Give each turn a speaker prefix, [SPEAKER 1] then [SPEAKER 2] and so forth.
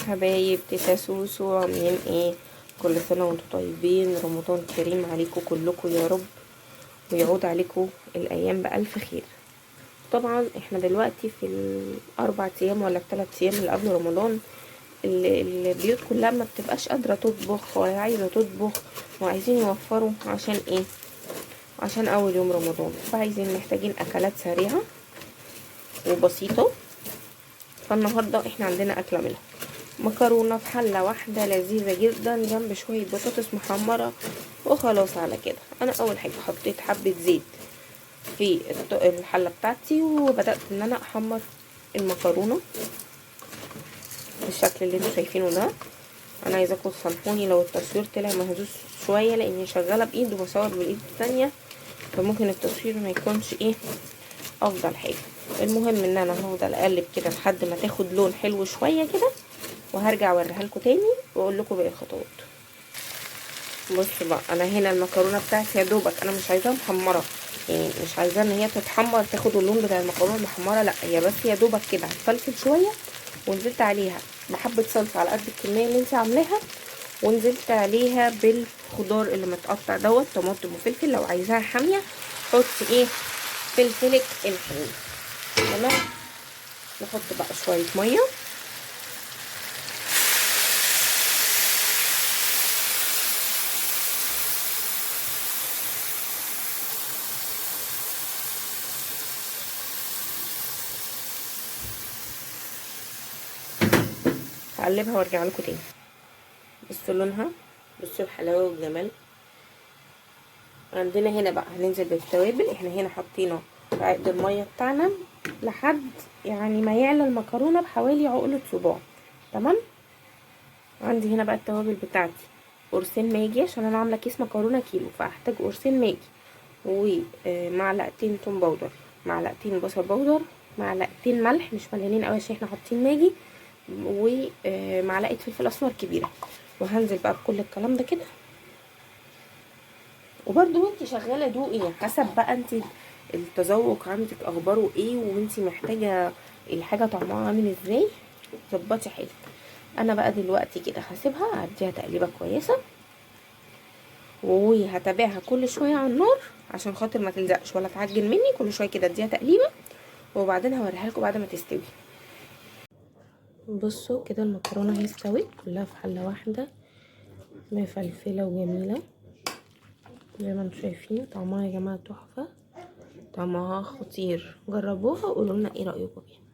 [SPEAKER 1] حبايب تيتا سوسو، عاملين ايه؟ كل سنه وانتم طيبين، رمضان كريم عليكم كلكم يا رب، ويعود عليكم الايام بالف خير. طبعا احنا دلوقتي في الاربع ايام ولا الثلاث ايام اللي قبل رمضان، البيوت كلها ما بتبقاش قادره تطبخ ولا عايزه تطبخ، وعايزين يوفروا. عشان ايه؟ عشان اول يوم رمضان، فعايزين محتاجين اكلات سريعه وبسيطه. فالنهارده احنا عندنا اكله منها مكرونه في حله واحده لذيذه جدا جنب شويه بطاطس محمره، وخلاص على كده. انا اول حاجه حطيت حبه زيت في الحله بتاعتي، وبدات ان انا احمر المكرونه بالشكل اللي انتوا شايفينه ده. انا عايزاكم تسامحوني لو التصوير طلع مهزوز شويه، لاني شغاله بايد وبصور بالايد الثانيه، فممكن التصوير ما يكونش ايه افضل حاجه. المهم ان انا هفضل اقلب كده لحد ما تاخد لون حلو شويه كده، وهرجع اوريها لكم تاني واقول لكم باقي الخطوات. بصوا بقى، انا هنا المكرونه بتاعتي يا دوبك انا مش عايزاها محمره، يعني مش عايزاها ان هي تتحمر تاخد اللون بتاع المكرونه المحمره، لا هي بس يا دوبك كده هتفلفل شويه. ونزلت عليها بحبه صلصه على قد الكميه اللي انت عاملاها، ونزلت عليها بالخضار اللي متقطع دوت، طماطم وفلفل. لو عايزاها حاميه حطي ايه فلفلك الحامي. تمام. نحط بقى شويه ميه، هقلبها وارجع لكم تاني. بصوا لونها، بصوا الحلاوه والجمال. عندنا هنا بقى هننزل بالتوابل. احنا هنا حطينا عقد الميه بتاعنا لحد يعني ما يعلى المكرونه بحوالي عقله صباع. تمام. عندي هنا بقى التوابل بتاعتي، قرصين ماجي عشان انا عامله كيس مكرونه كيلو، فهحتاج قرصين ماجي، ومعلقتين توم باودر، معلقتين بصل باودر، معلقتين ملح مش مليانين قوي عشان احنا حاطين ماجي، ومعلقه فلفل اسمر كبيره. وهنزل بقى بكل الكلام ده كده. وبرده وانتي شغاله دوقي حسب بقى انتي التذوق عندك اخباره ايه، وانتي محتاجه الحاجه طعمها عامل ازاي، ظبطي حالك. انا بقى دلوقتي كده هسيبها اديها تقليبه كويسه، وهتابعها كل شويه على النار عشان خاطر ما تلزقش ولا تعجن مني. كل شويه كده اديها تقليبه، وبعدين هوريها لكم بعد ما تستوي. بصوا كده المكرونه هي استوت كلها في حله واحده، مفلفله وجميله زي ما انتم شايفين. طعمها يا جماعه تحفه، طعمها خطير. جربوها وقولوا لنا ايه رايكم فيها.